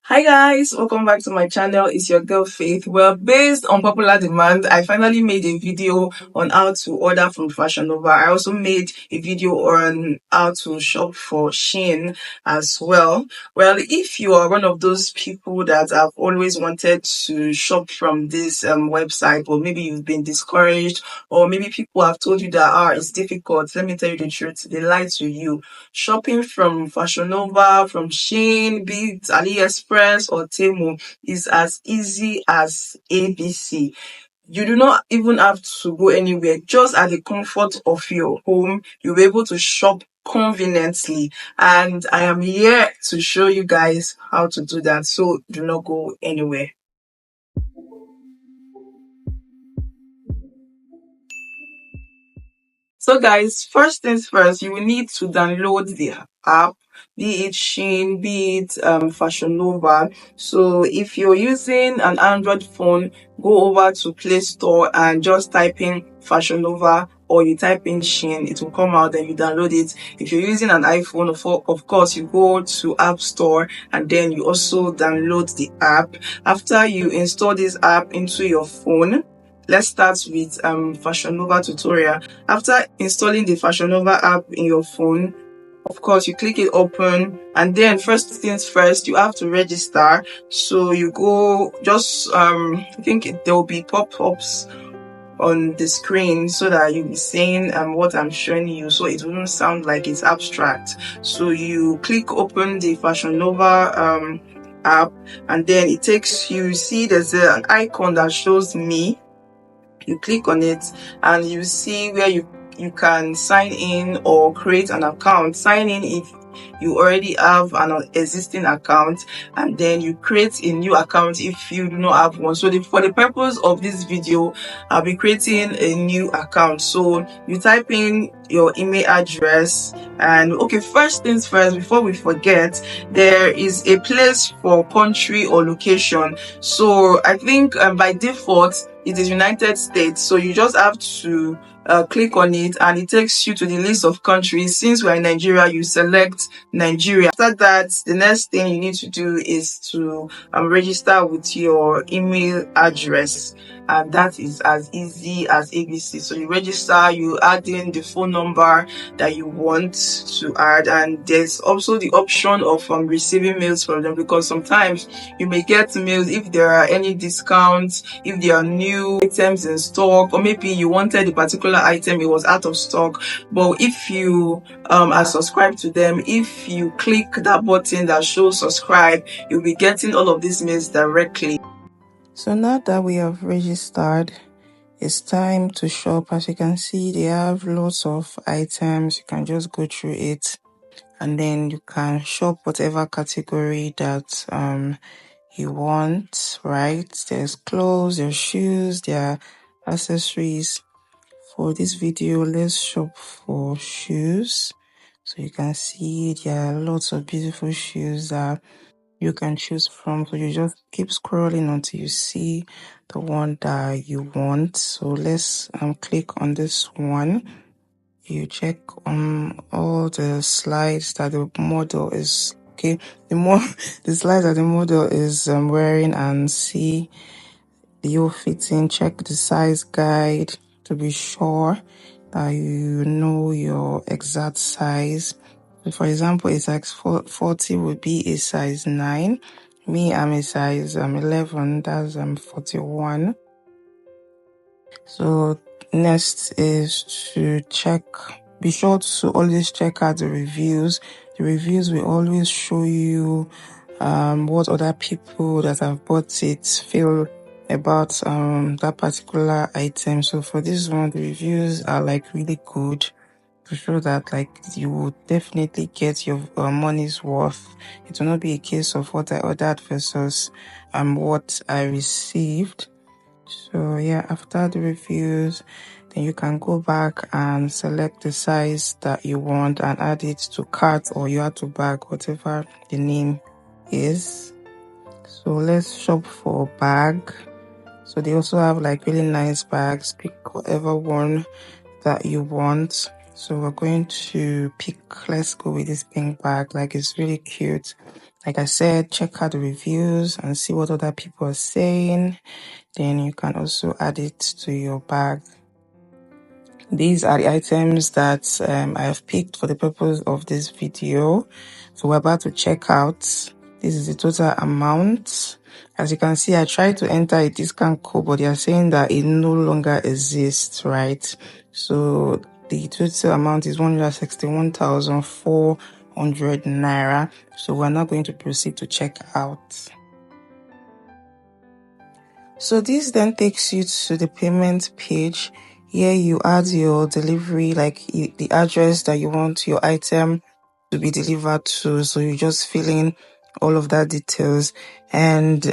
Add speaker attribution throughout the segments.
Speaker 1: Hi guys, welcome back to my channel. It's your girl Faith. Well, based on popular demand, I finally made a video on how to order from Fashionnova. I also made a video on how to shop for SHEIN as well. Well, if you are one of those people that have always wanted to shop from this website, or maybe you've been discouraged, or maybe people have told you that it's difficult, let me tell you the truth, they lie to you. Shopping from Fashionnova, from SHEIN, be it AliExpress or Temu, is as easy as ABC. You do not even have to go anywhere. Just at the comfort of your home, you'll be able to shop conveniently. And I am here to show you guys how to do that. So do not go anywhere. So guys, first things first, you will need to download the app, be it SHEIN, be it Fashionnova. So if you're using an Android phone, go over to Play Store and just type in Fashionnova, or you type in SHEIN, it will come out and you download it. If you're using an iPhone, of course, you go to App Store and then you also download the app. After you install this app into your phone, let's start with Fashionnova tutorial. After installing the Fashionnova app in your phone, of course, you click it open, and then first things first, you have to register. So you go just I think there will be pop-ups on the screen so that you'll be seeing what I'm showing you, so it wouldn't sound like it's abstract. So you click open the Fashionnova app, and then it takes you, see there's an icon that shows me. You click on it and you see where you can sign in or create an account. Sign in if you already have an existing account, and then you create a new account if you do not have one. So for the purpose of this video, I'll be creating a new account. So you type in your email address, and okay, first things first, before we forget, there is a place for country or location. So I think by default it is United States, so you just have to click on it and it takes you to the list of countries. Since we're in Nigeria, you select Nigeria. After that, the next thing you need to do is to register with your email address, and that is as easy as ABC. So you register, you add in the phone number that you want to add, and there's also the option of receiving mails from them, because sometimes you may get mails if there are any discounts, if there are new items in stock, or maybe you wanted a particular item, it was out of stock. But if you are subscribed to them, if you click that button that shows subscribe, you'll be getting all of these mails directly.
Speaker 2: So now that we have registered, it's time to shop. As you can see, they have lots of items. You can just go through it and then you can shop whatever category that you want, right? There's clothes, there's shoes, there are accessories. For this video, let's shop for shoes. So you can see there are lots of beautiful shoes that you can choose from. So you just keep scrolling until you see the one that you want. So let's click on this one. You check on all the slides that the model is the slides that the model is wearing, and see the ill fitting. Check the size guide to be sure that you know your exact size. For example, a size 40 would be a size 9. Me, I'm a size 11, that's 41. So next is to check, be sure to always check out the reviews. The reviews will always show you what other people that have bought it feel about that particular item. So for this one, the reviews are like really good, to show that like you will definitely get your money's worth. It will not be a case of what I ordered versus what I received. So yeah, after the reviews, then you can go back and select the size that you want and add it to cart, or you add to bag, whatever the name is. So let's shop for bag. So they also have like really nice bags. Pick whatever one that you want. So we're going to pick, let's go with this pink bag, like it's really cute. Like I said, check out the reviews and see what other people are saying. Then you can also add it to your bag. These are the items that I have picked for the purpose of this video. So we're about to check out. This is the total amount. As you can see, I tried to enter a discount code, but they are saying that it no longer exists, right? So the total amount is 161,400 naira. So we're not going to proceed to check out. So this then takes you to the payment page. Here you add your delivery, like the address that you want your item to be delivered to. So you just fill in all of that details. And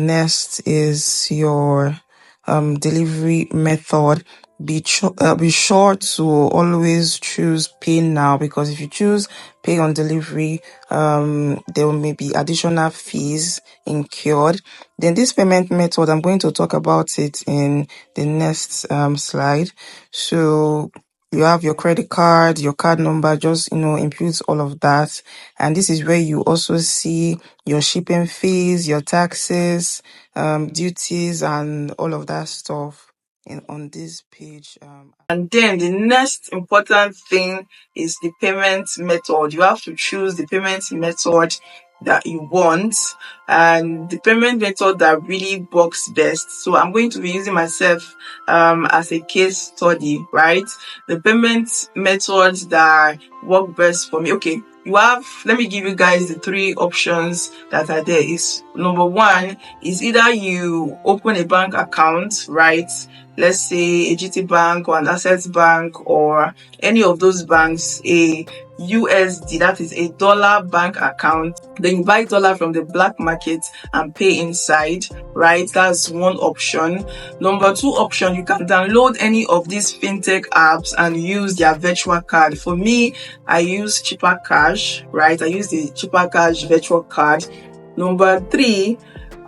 Speaker 2: next is your delivery method. Be sure to always choose pay now, because if you choose pay on delivery, there may be additional fees incurred. Then this payment method, I'm going to talk about it in the next slide. So you have your credit card, your card number, just, input all of that. And this is where you also see your shipping fees, your taxes, duties, and all of that stuff on this page.
Speaker 1: And then the next important thing is the payment method. You have to choose the payment method that you want and the payment method that really works best. So I'm going to be using myself as a case study, right? The payment methods that work best for me. Okay, let me give you guys the three options that are there. Is number one is either you open a bank account, right? Let's say a GT Bank or an Access Bank or any of those banks, a USD, that is a dollar bank account. Then you buy dollar from the black market and pay inside, right? That's one option. Number two option, you can download any of these fintech apps and use their virtual card. For me, I use Cheaper Cash, right? I use the Cheaper Cash virtual card. Number three,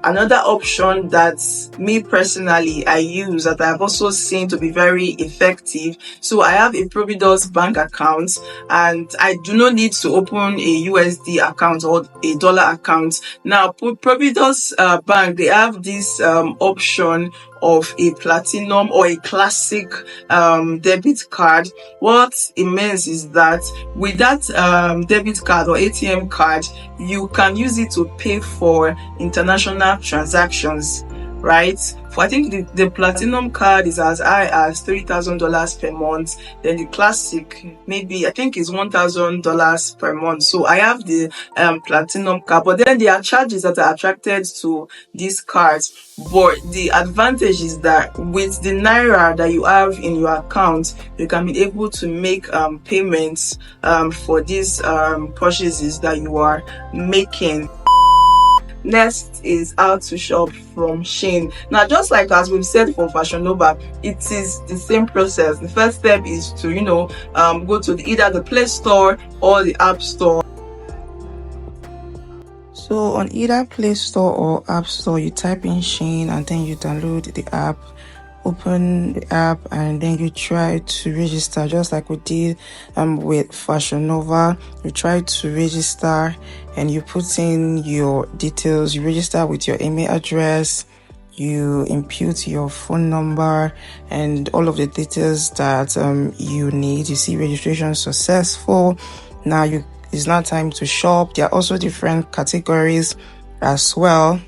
Speaker 1: another option that me personally I use that I've also seen to be very effective. So I have a Providus bank account and I do not need to open a USD account or a dollar account. Now Providus bank, they have this option of a platinum or a classic debit card. What it means is that with that debit card or ATM card, you can use it to pay for international transactions, right? For I think the platinum card is as high as $3,000 per month. Then the classic maybe I think is $1,000 per month. So I have the platinum card, but then there are charges that are attracted to these cards. But the advantage is that with the naira that you have in your account, you can be able to make payments for these purchases that you are making. Next is how to shop from SHEIN. Now, just like as we've said for Fashionnova, it is the same process. The first step is to go to either the Play Store or the App Store.
Speaker 2: So on either Play Store or App Store, you type in SHEIN and then you download the app. Open the app and then you try to register, just like we did with Fashionnova. You try to register and you put in your details. You register with your email address, you input your phone number and all of the details that you need. You see registration successful. Now it's now time to shop. There are also different categories as well.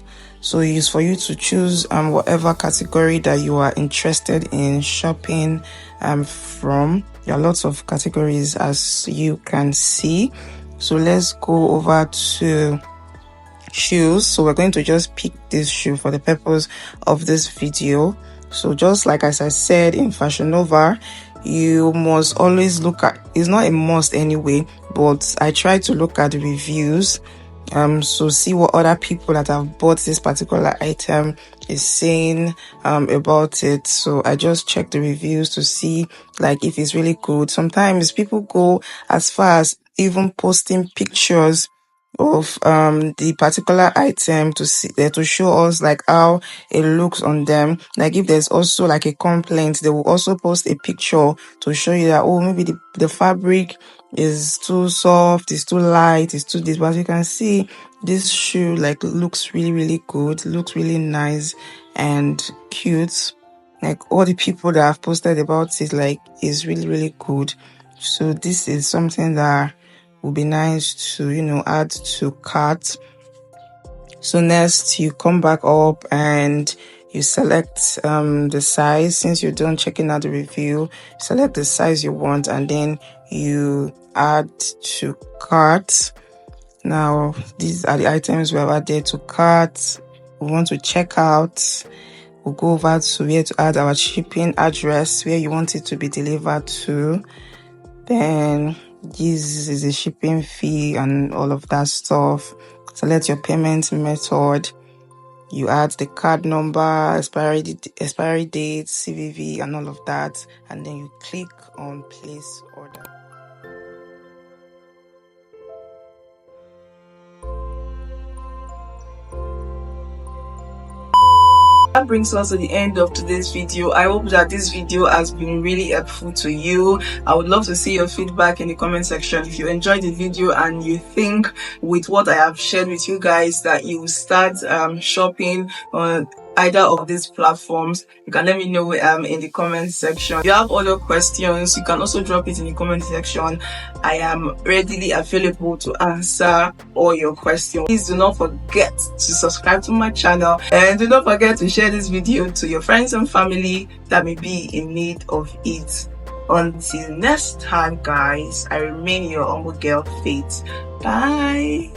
Speaker 2: So it's for you to choose whatever category that you are interested in shopping from. There are lots of categories as you can see. So let's go over to shoes. So we're going to just pick this shoe for the purpose of this video. So just like as I said in Fashionnova, you must always look at, it's not a must anyway, but I try to look at the reviews. So see what other people that have bought this particular item is saying about it. So I just check the reviews to see like if it's really good. Sometimes people go as far as even posting pictures of the particular item to see to show us like how it looks on them. Like if there's also like a complaint, they will also post a picture to show you that, oh, maybe the fabric is too soft, it's too light, it's too this. But as you can see, this shoe like looks really good, looks really nice and cute. Like all the people that have posted about it, like, is really good. So this is something that would be nice to, you know, add to cart. So next you come back up and you select the size. Since you're done checking out the review, select the size you want and then you add to cart. Now these are the items we have added to cart. We want to check out. We'll go over to where to add our shipping address, where you want it to be delivered to. Then this is the shipping fee and all of that stuff. Select your payment method. You add the card number, expiry date, CVV, and all of that. And then you click on place order.
Speaker 1: That brings us to the end of today's video. I hope that this video has been really helpful to you. I would love to see your feedback in the comment section. If you enjoyed the video and you think with what I have shared with you guys that you will start shopping on either of these platforms, you can let me know in the comment section. If you have other questions, you can also drop it in the comment section. I am readily available to answer all your questions. Please do not forget to subscribe to my channel and do not forget to share this video to your friends and family that may be in need of it. Until next time, guys, I remain your humble girl, Faith. Bye.